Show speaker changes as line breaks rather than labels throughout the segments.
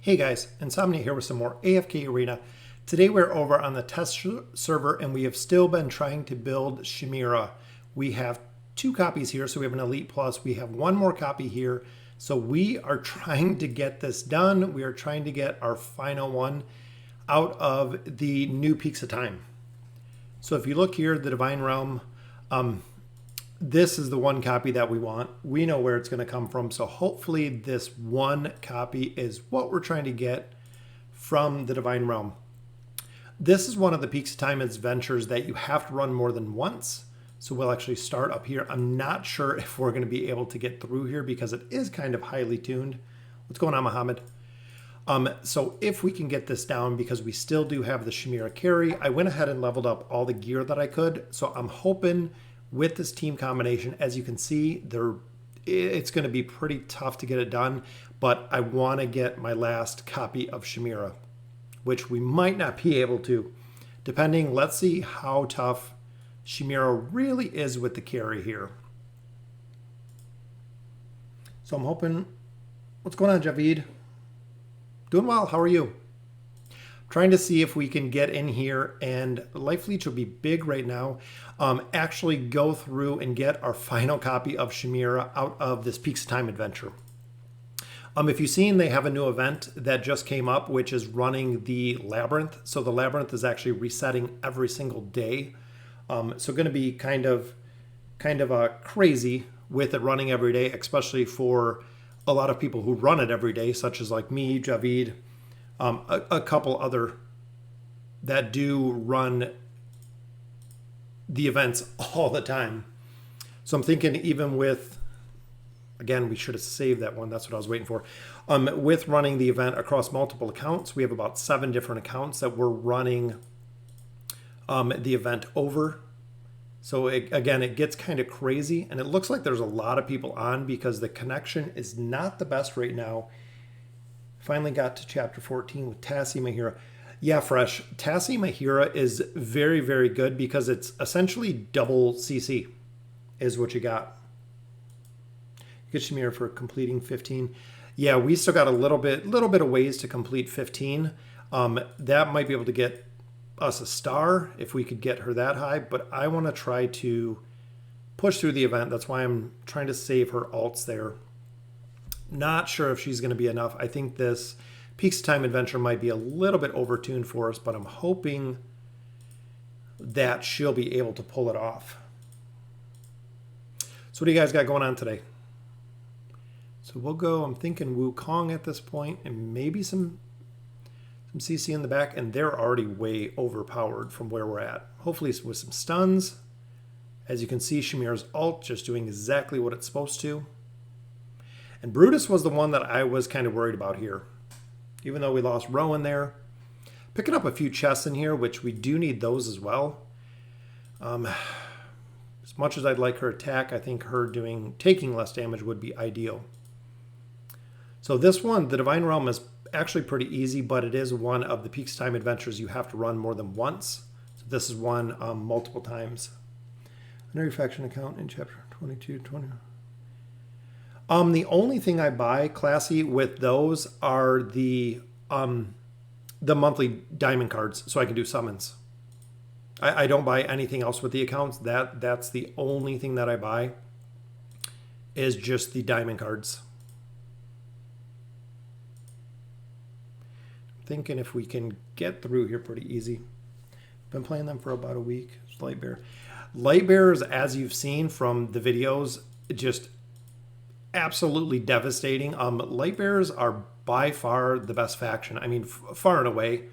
Hey guys, Insomnia here with some more AFK Arena. Today we're over on the test server and we have still been trying to build Shemira. We have 2 copies here, so we have an Elite Plus. We have 1 more copy here. So we are trying to get this done. We are trying to get our final one out of the new Peaks of Time. So if you look here, the Divine Realm, this is the 1 copy that we want. We know where it's going to come from. So hopefully this 1 copy is what we're trying to get from the Divine Realm. This is one of the Peaks of Time adventures that you have to run more than once. So we'll actually start up here. I'm not sure if we're going to be able to get through here because it is kind of highly tuned. What's going on, Mohammed? So if we can get this down, because we still do have the Shemira carry, I went ahead and leveled up all the gear that I could. So I'm hoping with this team combination, as you can see, it's going to be pretty tough to get it done, but I want to get my last copy of Shemira, which we might not be able to, depending. Let's see how tough Shemira really is with the carry here. So I'm hoping, what's going on, Javid? Doing well, how are you? Trying to see if we can get in here, and Life Leech will be big right now. Actually go through and get our final copy of Shemira out of this Peaks of Time adventure. If you've seen, they have a new event that just came up, which is running the labyrinth. So the labyrinth is actually resetting every single day. So going to be kind of crazy with it running every day, especially for a lot of people who run it every day, such as like me, Javid, a couple other that do run the events all the time. So I'm thinking even with, again, we should have saved that one. That's what I was waiting for. With running the event across multiple accounts, we have about 7 different accounts that we're running the event over. So again, it gets kind of crazy, and it looks like there's a lot of people on because the connection is not the best right now. Finally got to chapter 14 with Tassie Mahira. Yeah, Fresh. Tassie Mahira is very, very good because it's essentially double CC is what you got. You get Shemira for completing 15. Yeah, we still got a little bit of ways to complete 15. That might be able to get us a star if we could get her that high, but I want to try to push through the event. That's why I'm trying to save her alts there. Not sure if she's going to be enough. I think this Peaks of Time adventure might be a little bit overtuned for us, but I'm hoping that she'll be able to pull it off. So what do you guys got going on today? So we'll go, I'm thinking Wukong at this point, and maybe some CC in the back, and they're already way overpowered from where we're at. Hopefully with some stuns. As you can see, Shemira's ult just doing exactly what it's supposed to. And Brutus was the one that I was kind of worried about here. Even though we lost Rowan there. Picking up a few chests in here, which we do need those as well. As much as I'd like her attack, I think her taking less damage would be ideal. So this one, the Divine Realm, is actually pretty easy, but it is one of the Peaks of Time adventures you have to run more than once. So this is one multiple times. Another faction account in chapter 22, 20. The only thing I buy, Classy, with those are the monthly diamond cards, so I can do summons. I don't buy anything else with the accounts. That's the only thing that I buy, is just the diamond cards. I'm thinking if we can get through here pretty easy. Been playing them for about a week. Lightbearer. Lightbearers, as you've seen from the videos, just absolutely devastating. Lightbearers are by far the best faction. I mean, far and away.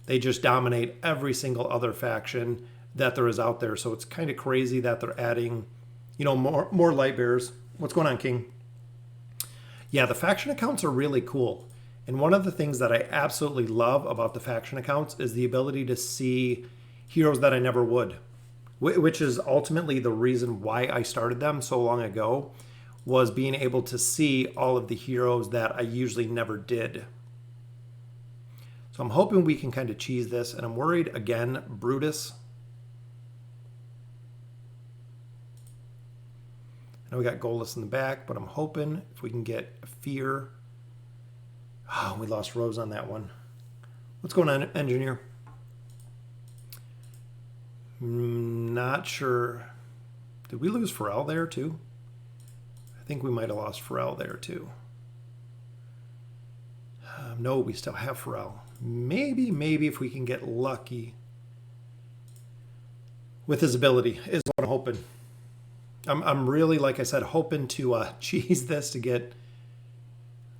They just dominate every single other faction that there is out there. So it's kind of crazy that they're adding, more Lightbearers. What's going on, King? Yeah, the faction accounts are really cool. And one of the things that I absolutely love about the faction accounts is the ability to see heroes that I never would, which is ultimately the reason why I started them so long ago, was being able to see all of the heroes that I usually never did. So I'm hoping we can kind of cheese this, and I'm worried, again, Brutus. I know we got Goalless in the back, but I'm hoping if we can get Fear Oh, we lost Rose on that one. What's going on, engineer? Not sure. Did we lose Pharrell there too? I think we might have lost Pharrell there too. No, we still have Pharrell. Maybe if we can get lucky with his ability is what I'm hoping. I'm really, like I said, hoping to cheese this to get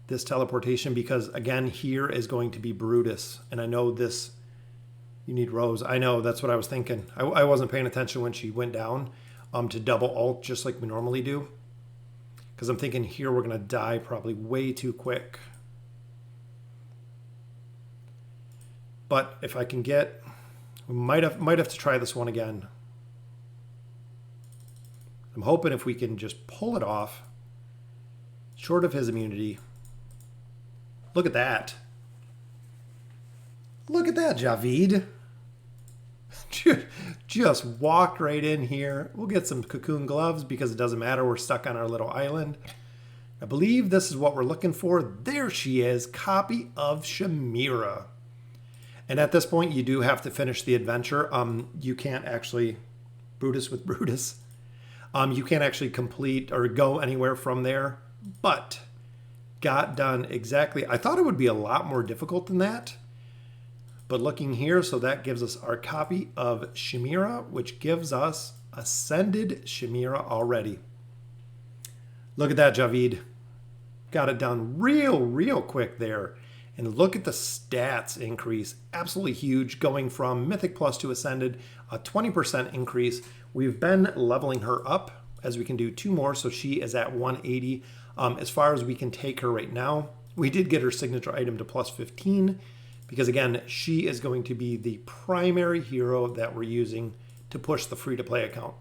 this teleportation, because again, here is going to be Brutus, and I know this. You need Rose. I know, that's what I was thinking. I wasn't paying attention when she went down to double ult just like we normally do, because I'm thinking here we're gonna die probably way too quick. But if I can get, we might have to try this one again. I'm hoping if we can just pull it off, short of his immunity. Look at that. Look at that, Javid. Just walked right in here. We'll get some cocoon gloves because it doesn't matter. We're stuck on our little island. I believe this is what we're looking for. There she is, copy of Shemira. And at this point, you do have to finish the adventure. You can't actually, Brutus with Brutus. You can't actually complete or go anywhere from there, but got done exactly. I thought it would be a lot more difficult than that, but looking here, so that gives us our copy of Shemira, which gives us Ascended Shemira already. Look at that, Javid. Got it done real quick there. And look at the stats increase. Absolutely huge, going from Mythic Plus to Ascended, a 20% increase. We've been leveling her up as we can do 2 more, so she is at 180. As far as we can take her right now, we did get her signature item to plus 15, because again, she is going to be the primary hero that we're using to push the free-to-play account.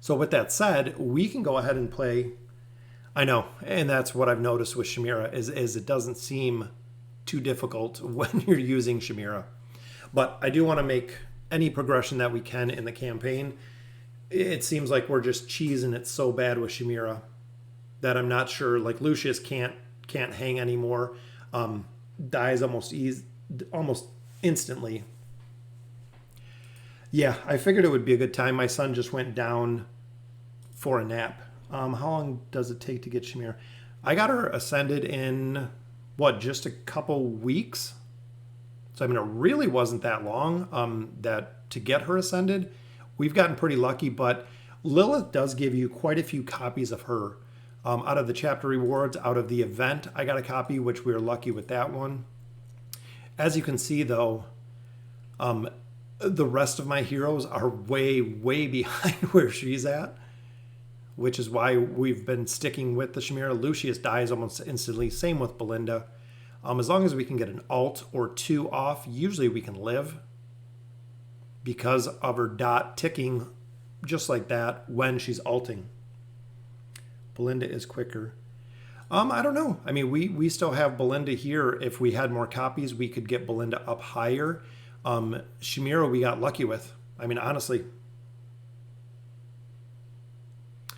So with that said, we can go ahead and play. I know, and that's what I've noticed with Shemira is it doesn't seem too difficult when you're using Shemira. But I do want to make any progression that we can in the campaign. It seems like we're just cheesing it so bad with Shemira that I'm not sure. Like Lucius can't hang anymore. Dies almost instantly. Yeah, I figured it would be a good time. My son just went down for a nap. How long does it take to get Shemira? I got her ascended in, what, just a couple weeks? So, I mean, it really wasn't that long that to get her ascended. We've gotten pretty lucky, but Lilith does give you quite a few copies of her. Out of the chapter rewards, out of the event, I got a copy, which we were lucky with that one. As you can see, though, the rest of my heroes are way behind where she's at, which is why we've been sticking with the Shemira. Lucius dies almost instantly. Same with Belinda. As long as we can get an alt or 2 off, usually we can live because of her dot ticking just like that when she's alting. Belinda is quicker. I don't know. I mean, we still have Belinda here. If we had more copies, we could get Belinda up higher. Shemira we got lucky with. I mean, honestly.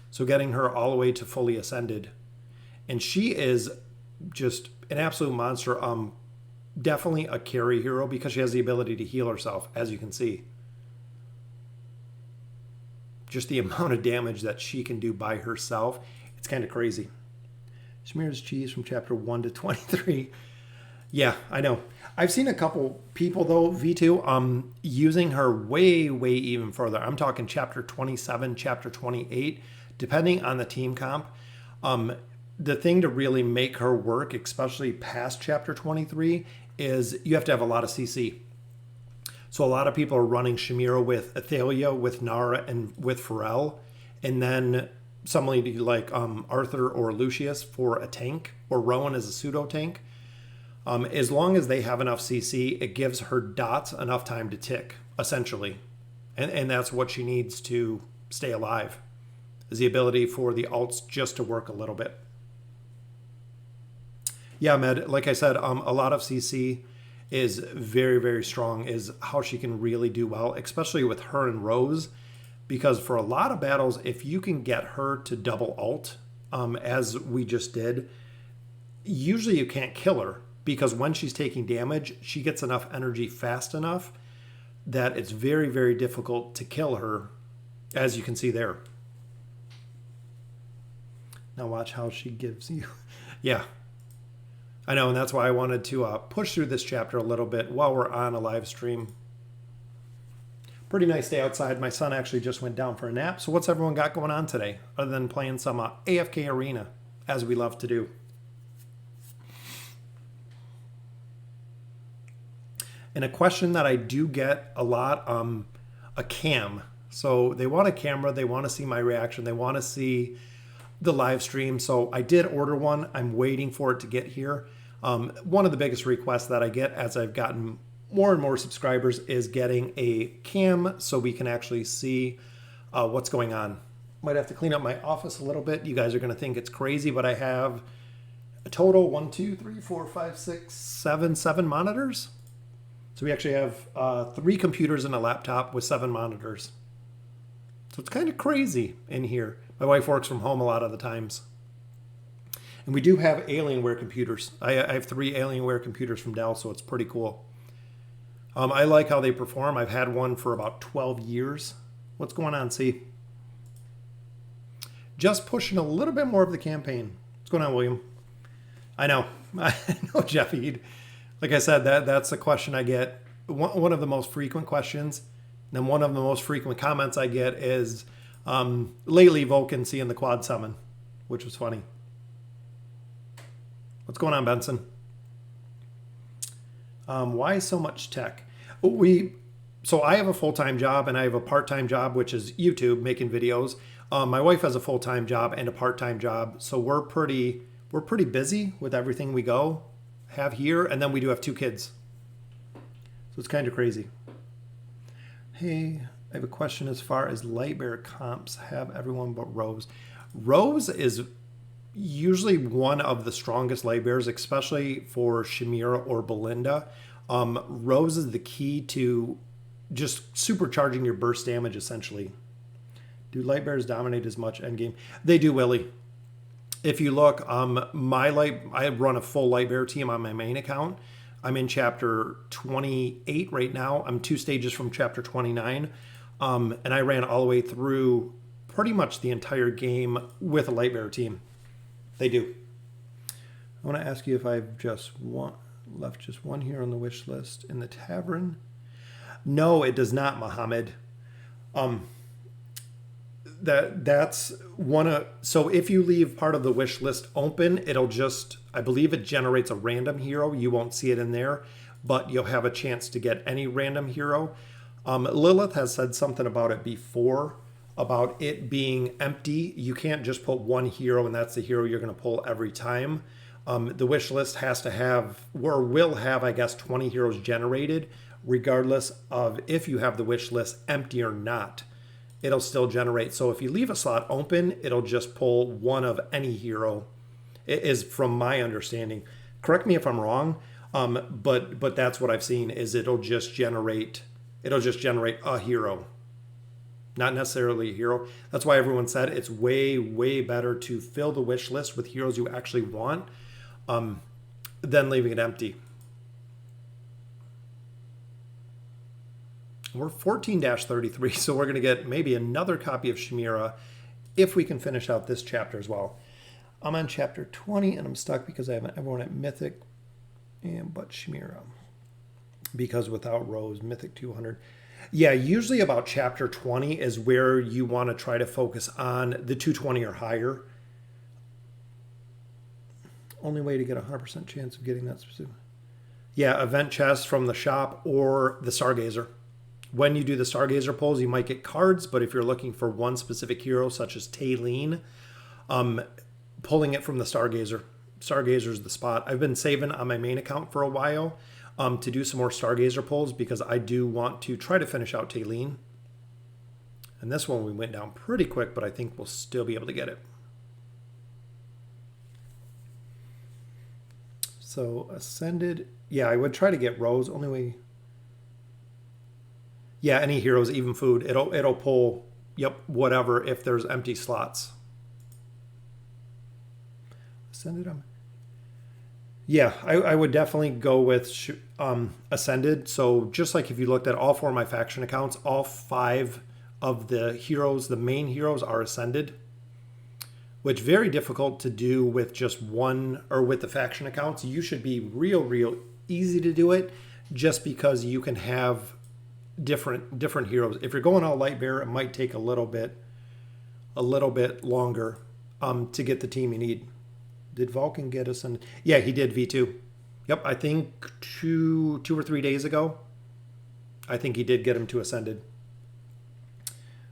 So getting her all the way to fully ascended. And she is just an absolute monster. Definitely a carry hero because she has the ability to heal herself, as you can see. Just the amount of damage that she can do by herself. It's kind of crazy. Shemira's cheese from chapter 1 to 23. Yeah, I know. I've seen a couple people, though, V2, using her way even further. I'm talking chapter 27, chapter 28, depending on the team comp. The thing to really make her work, especially past chapter 23, is you have to have a lot of CC. So a lot of people are running Shemira with Athalia, with Nara, and with Pharrell. And then somebody like Arthur or Lucius for a tank, or Rowan as a pseudo tank. As long as they have enough CC, it gives her dots enough time to tick, essentially. And that's what she needs to stay alive, is the ability for the alts just to work a little bit. Yeah, Med, like I said, a lot of CC is very strong, is how she can really do well, especially with her and Rose. Because for a lot of battles, if you can get her to double alt, as we just did, usually you can't kill her because when she's taking damage, she gets enough energy fast enough that it's very, very difficult to kill her, as you can see there. Now watch how she gives you. Yeah, I know, and that's why I wanted to push through this chapter a little bit while we're on a live stream. Pretty nice day outside. My son actually just went down for a nap. So what's everyone got going on today other than playing some AFK Arena, as we love to do? And a question that I do get a lot, a cam. So they want a camera, they want to see my reaction, they want to see the live stream. So I did order one. I'm waiting for it to get here. One of the biggest requests that I get as I've gotten more and more subscribers is getting a cam so we can actually see what's going on. Might have to clean up my office a little bit. You guys are going to think it's crazy, but I have a total 1, 2, 3, 4, 5, 6, 7 monitors. So we actually have 3 computers and a laptop with 7 monitors. So it's kind of crazy in here. My wife works from home a lot of the times. And we do have Alienware computers. I have 3 Alienware computers from Dell, so it's pretty cool. I like how they perform. I've had one for about 12 years. What's going on, C? Just pushing a little bit more of the campaign. What's going on, William? I know. I know, Jeffy. Like I said, that's the question I get. One of the most frequent questions. And then one of the most frequent comments I get is, lately Vulcan seeing the quad summon, which was funny. What's going on, Benson? Why so much tech? So I have a full-time job and I have a part-time job, which is YouTube, making videos. My wife has a full-time job and a part-time job. So we're pretty busy with everything we have here. And then we do have 2 kids. So it's kind of crazy. Hey, I have a question as far as Lightbearer comps have everyone but Rose. Rose is usually one of the strongest Lightbearers, especially for Shemira or Belinda. Rose is the key to just supercharging your burst damage, essentially. Do Lightbearers dominate as much endgame? They do, Willie. If you look, I run a full Lightbearer team on my main account. I'm in chapter 28 right now. I'm 2 stages from chapter 29. And I ran all the way through pretty much the entire game with a Lightbearer team. They do. I want to ask you if I've left just one here on the wish list in the tavern. No, it does not, Mohammed. That's one of, so if you leave part of the wish list open, it'll just, I believe it generates a random hero. You won't see it in there, but you'll have a chance to get any random hero. Lilith has said something about it before, about it being empty. You can't just put one hero and that's the hero you're going to pull every time. The wish list has to have, or will have, I guess, 20 heroes generated, regardless of if you have the wish list empty or not. It'll still generate. So if you leave a slot open, it'll just pull one of any hero. It is from my understanding. Correct me if I'm wrong, but that's what I've seen, is it'll just generate a hero. Not necessarily a hero. That's why everyone said it's way, way better to fill the wish list with heroes you actually want than leaving it empty. We're 14-33, so we're going to get maybe another copy of Shemira if we can finish out this chapter as well. I'm on chapter 20, and I'm stuck because I haven't everyone at Mythic, but Shemira. Because without Rose, Mythic 200. Yeah, usually about chapter 20 is where you want to try to focus on the 220 or higher. Only way to get a 100% chance of getting that specific. Yeah, event chests from the shop or the Stargazer. When you do the Stargazer pulls, you might get cards, but if you're looking for one specific hero, such as Taylene, pulling it from the Stargazer. Stargazer's the spot. I've been saving on my main account for a while to do some more Stargazer pulls because I do want to try to finish out Taylene. And this one we went down pretty quick, but I think we'll still be able to get it. So Ascended, yeah, I would try to get Rose. Only way. Yeah, any heroes, even food. It'll pull, yep, whatever if there's empty slots. Ascended them. Yeah, I would definitely go with Ascended. So just like if you looked at all four of my faction accounts, all five of the heroes, the main heroes, are Ascended, which very difficult to do with just one or with the faction accounts. You should be real easy to do it just because you can have different heroes. If you're going all Lightbearer, it might take a little bit longer to get the team you need. Did Vulcan get us in? Yeah, he did V2. Yep, I think two or 3 days ago. I think he did get him to Ascended.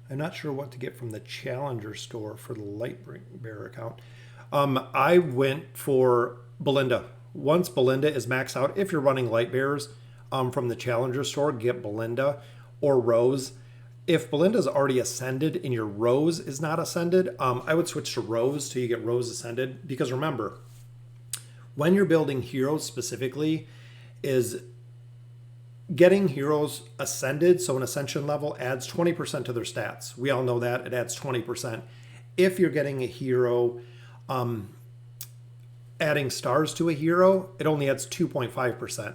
I'm not sure what to get from the Challenger store for the Lightbearer account. I went for Belinda. Once Belinda is maxed out, if you're running Lightbearers from the Challenger store, get Belinda or Rose. If Belinda's already ascended and your Rose is not ascended, I would switch to Rose till you get Rose ascended. Because remember, when you're building heroes specifically, is getting heroes ascended, so an ascension level adds 20% to their stats. We all know that. It adds 20%. If you're getting a hero, adding stars to a hero, it only adds 2.5%.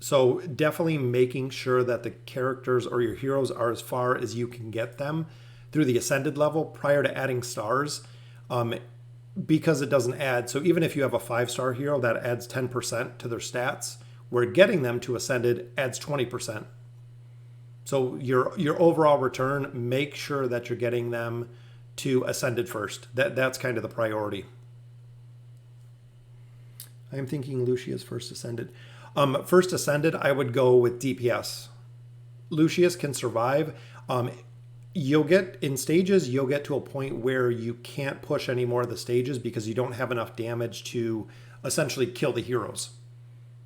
So definitely making sure that the characters or your heroes are as far as you can get them through the ascended level prior to adding stars, because it doesn't add. So even if you have a 5-star hero, that adds 10% to their stats, where getting them to ascended adds 20%. So your overall return, make sure that you're getting them to ascended first. That's kind of the priority. I'm thinking Lucius first ascended. First ascended, I would go with DPS. Lucius can survive. You'll get in stages, you'll get to a point where you can't push any more of the stages because you don't have enough damage to essentially kill the heroes.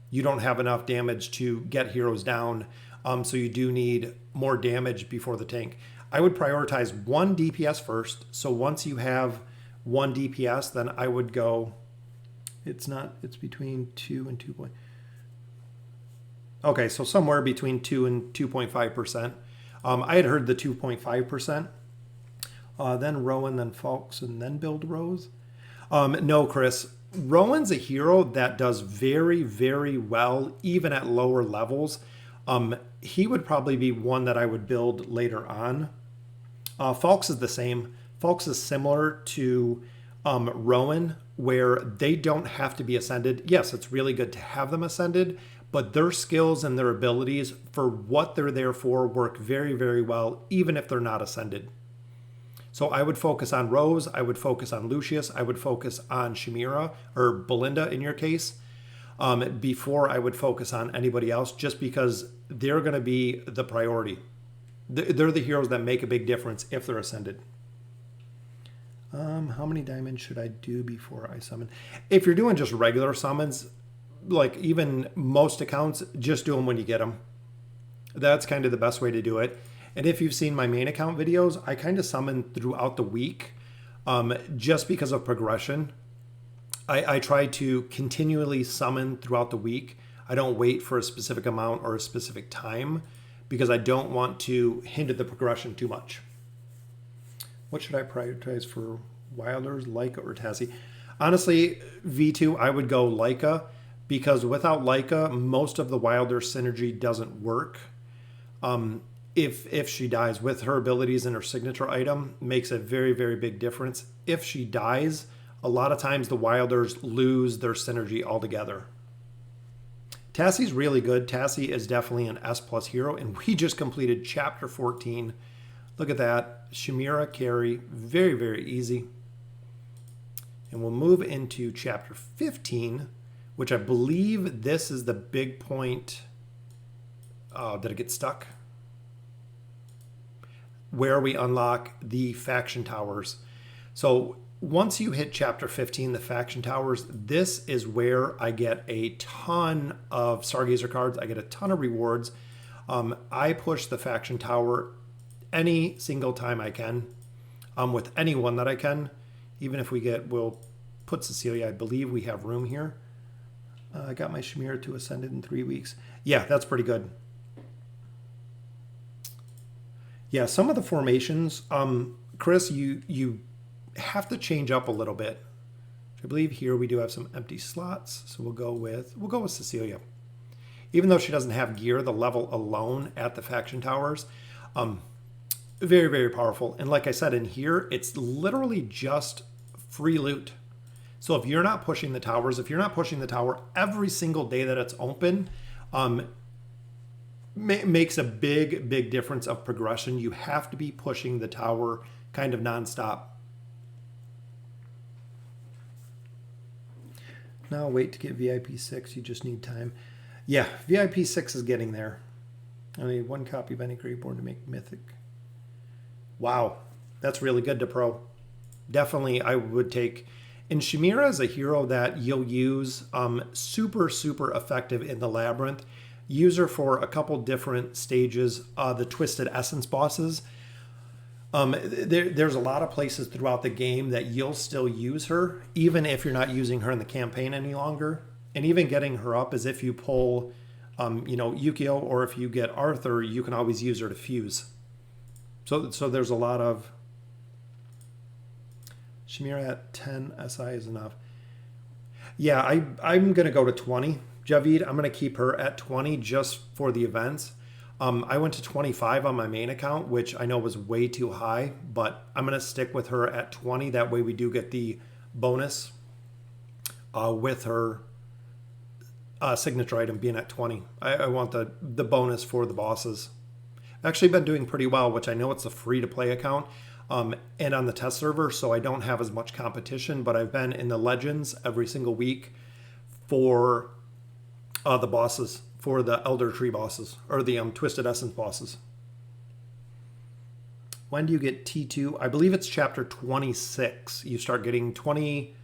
You don't have enough damage to get heroes down, so you do need more damage before the tank. I would prioritize one DPS first. So once you have one DPS, then I would go. It's between 2 and 2. Okay, so somewhere between 2 and 2.5%. I had heard the 2.5%. Then Rowan, then Falks, and then build Rose. No, Chris. Rowan's a hero that does very well, even at lower levels. He would probably be one that I would build later on. Falks is the same. Falks is similar to Rowan, where they don't have to be ascended. Yes, it's really good to have them ascended, but their skills and their abilities for what they're there for work very well, even if they're not ascended. So I would focus on Rose, I would focus on Lucius, I would focus on Shemira, or Belinda in your case, before I would focus on anybody else, just because they're going to be the priority. They're the heroes that make a big difference if they're ascended. How many diamonds should I do before I summon? If you're doing just regular summons, like even most accounts, just do them when you get them. That's kind of the best way to do it. And if you've seen my main account videos, I kind of summon throughout the week, just because of progression. I try to continually summon throughout the week. I don't wait for a specific amount or a specific time because I don't want to hinder the progression too much. What should I prioritize for Wilders, Leica, or Tassie? Honestly, V2, I would go Leica, because without Leica, most of the Wilder synergy doesn't work. If she dies, with her abilities and her signature item, makes a very big difference. If she dies, a lot of times the Wilders lose their synergy altogether. Tassie's really good. Tassie is definitely an S+ hero, and we just completed chapter 14. Look at that. Shemira carry, very easy. And we'll move into chapter 15, which I believe this is the big point. Did it get stuck? Where we unlock the faction towers. So once you hit chapter 15, the faction towers, this is where I get a ton of Stargazer cards. I get a ton of rewards. I push the faction tower any single time I can, with anyone that I can. Even if we'll put Cecilia, I believe we have room here. I got my Shemira to ascended in 3 weeks. Yeah, that's pretty good. Yeah, some of the formations, Chris, you have to change up a little bit. I believe here we do have some empty slots, so we'll go with Cecilia. Even though she doesn't have gear, the level alone at the faction towers, very, very powerful. And like I said, in here, it's literally just free loot. So if you're not pushing the towers, if you're not pushing the tower every single day that it's open, makes a big, big difference of progression. You have to be pushing the tower kind of nonstop. Now wait to get VIP 6. You just need time. Yeah, VIP 6 is getting there. I need 1 copy of any Greatborn to make Mythic. Wow, that's really good to pro. Definitely, I would take. And Shemira is a hero that you'll use super, super effective in the Labyrinth. Use her for a couple different stages. The Twisted Essence bosses. There's a lot of places throughout the game that you'll still use her, even if you're not using her in the campaign any longer. And even getting her up is if you pull, Yukio, or if you get Arthur, you can always use her to fuse. So there's a lot of... Shemira at 10 SI is enough. Yeah, I'm going to go to 20. Javid, I'm going to keep her at 20 just for the events. I went to 25 on my main account, which I know was way too high, but I'm going to stick with her at 20. That way we do get the bonus with her signature item being at 20. I want the bonus for the bosses. I've actually been doing pretty well, which I know it's a free-to-play account and on the test server, so I don't have as much competition, but I've been in the Legends every single week for the bosses, for the Elder Tree bosses, or the Twisted Essence bosses. When do you get T2? I believe it's chapter 26. You start getting 20...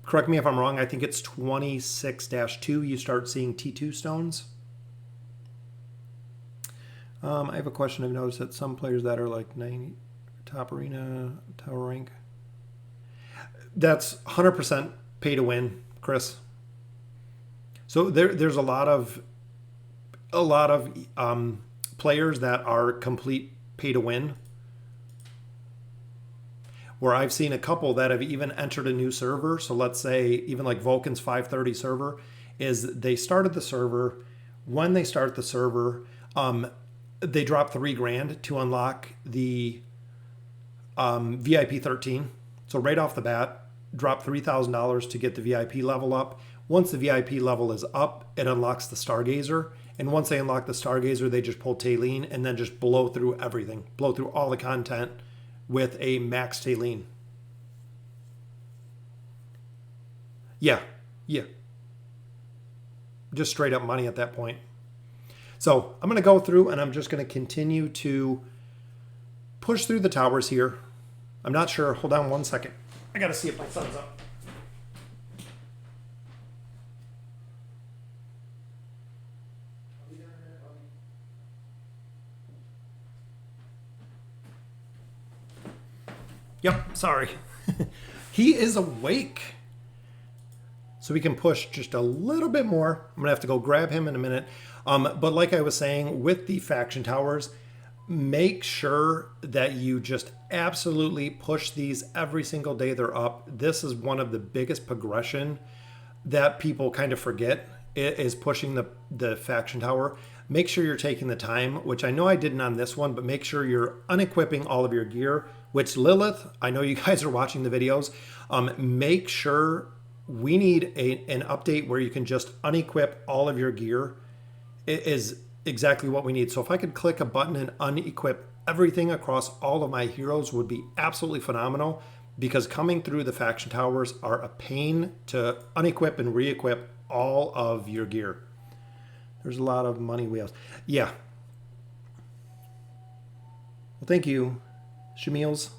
Correct me if I'm wrong. I think it's 26-2. You start seeing T2 stones. I have a question. I've noticed that some players that are like 90 top arena tower rank. That's 100% pay to win, Chris. So there's a lot of players that are complete pay to win. Where I've seen a couple that have even entered a new server. So let's say even like Vulcan's 530 server, is they started the server. When they start the server, they drop $3,000 to unlock the VIP 13. So right off the bat, drop $3,000 to get the VIP level up. Once the VIP level is up, it unlocks the Stargazer. And once they unlock the Stargazer, they just pull Taline and then just blow through everything. Blow through all the content with a max Taline. Yeah. Just straight up money at that point. So I'm going to go through and I'm just going to continue to push through the towers here. I'm not sure. Hold on one second. I got to see if my sun's up. Yep, sorry. He is awake. So we can push just a little bit more. I'm going to have to go grab him in a minute. But like I was saying, with the faction towers, make sure that you just absolutely push these every single day they're up. This is one of the biggest progression that people kind of forget, is pushing the faction tower. Make sure you're taking the time, which I know I didn't on this one, but make sure you're unequipping all of your gear, which Lilith, I know you guys are watching the videos. Make sure we need an update where you can just unequip all of your gear. It is exactly what we need. So if I could click a button and unequip everything across all of my heroes would be absolutely phenomenal, because coming through the faction towers are a pain to unequip and re-equip all of your gear. There's a lot of money wheels. Yeah. Well, thank you, Shamils.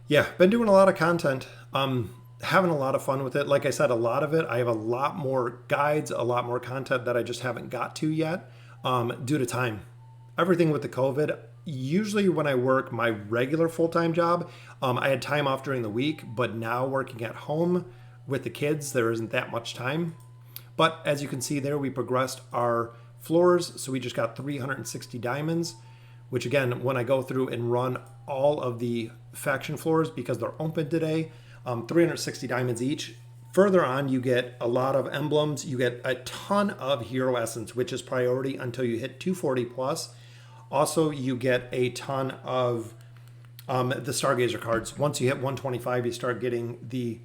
Yeah, been doing a lot of content. Having a lot of fun with it. Like I said, a lot of it, I have a lot more guides, a lot more content that I just haven't got to yet due to time. Everything with the COVID, usually when I work my regular full-time job, I had time off during the week, but now working at home with the kids, there isn't that much time. But as you can see there, we progressed our floors. So we just got 360 diamonds, which again, when I go through and run all of the faction floors because they're open today. 360 diamonds each. Further on, you get a lot of emblems. You get a ton of hero essence, which is priority until you hit 240 plus. Also, you get a ton of the Stargazer cards. Once you hit 125, you start getting the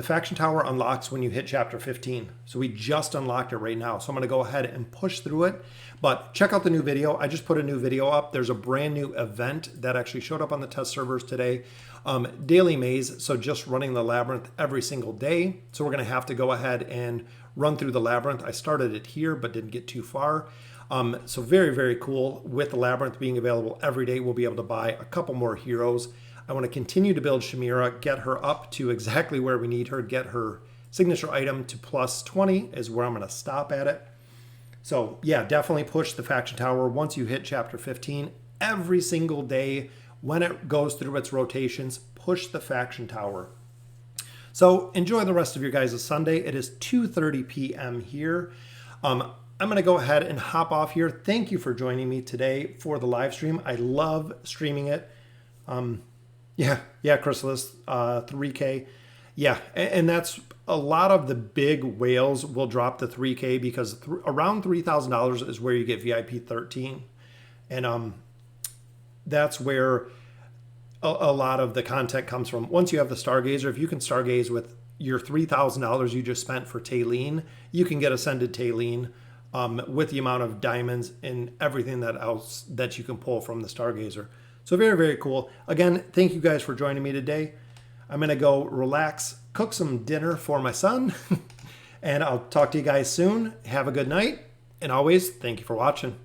faction tower unlocks when you hit chapter 15. So we just unlocked it right now. So I'm going to go ahead and push through it. But check out the new video. I just put a new video up. There's a brand new event that actually showed up on the test servers today. Daily maze. So just running the labyrinth every single day. So we're going to have to go ahead and run through the labyrinth. I started it here, but didn't get too far. So very, very cool. With the labyrinth being available every day, we'll be able to buy a couple more heroes. I want to continue to build Shemira, get her up to exactly where we need her, get her signature item to plus 20 is where I'm going to stop at it. So yeah, definitely push the faction tower once you hit chapter 15. Every single day when it goes through its rotations, push the faction tower. So enjoy the rest of your guys' Sunday. It is 2:30 p.m. here. I'm going to go ahead and hop off here. Thank you for joining me today for the live stream. I love streaming it. Yeah, Chrysalis, 3K. Yeah, and that's a lot of the big whales will drop to 3K because around $3,000 is where you get VIP 13. And that's where a lot of the content comes from. Once you have the Stargazer, if you can Stargaze with your $3,000 you just spent for Taylene, you can get Ascended Taylene with the amount of diamonds and everything that else that you can pull from the Stargazer. So very, very cool. Again, thank you guys for joining me today. I'm going to go relax, cook some dinner for my son, and I'll talk to you guys soon. Have a good night, and always, thank you for watching.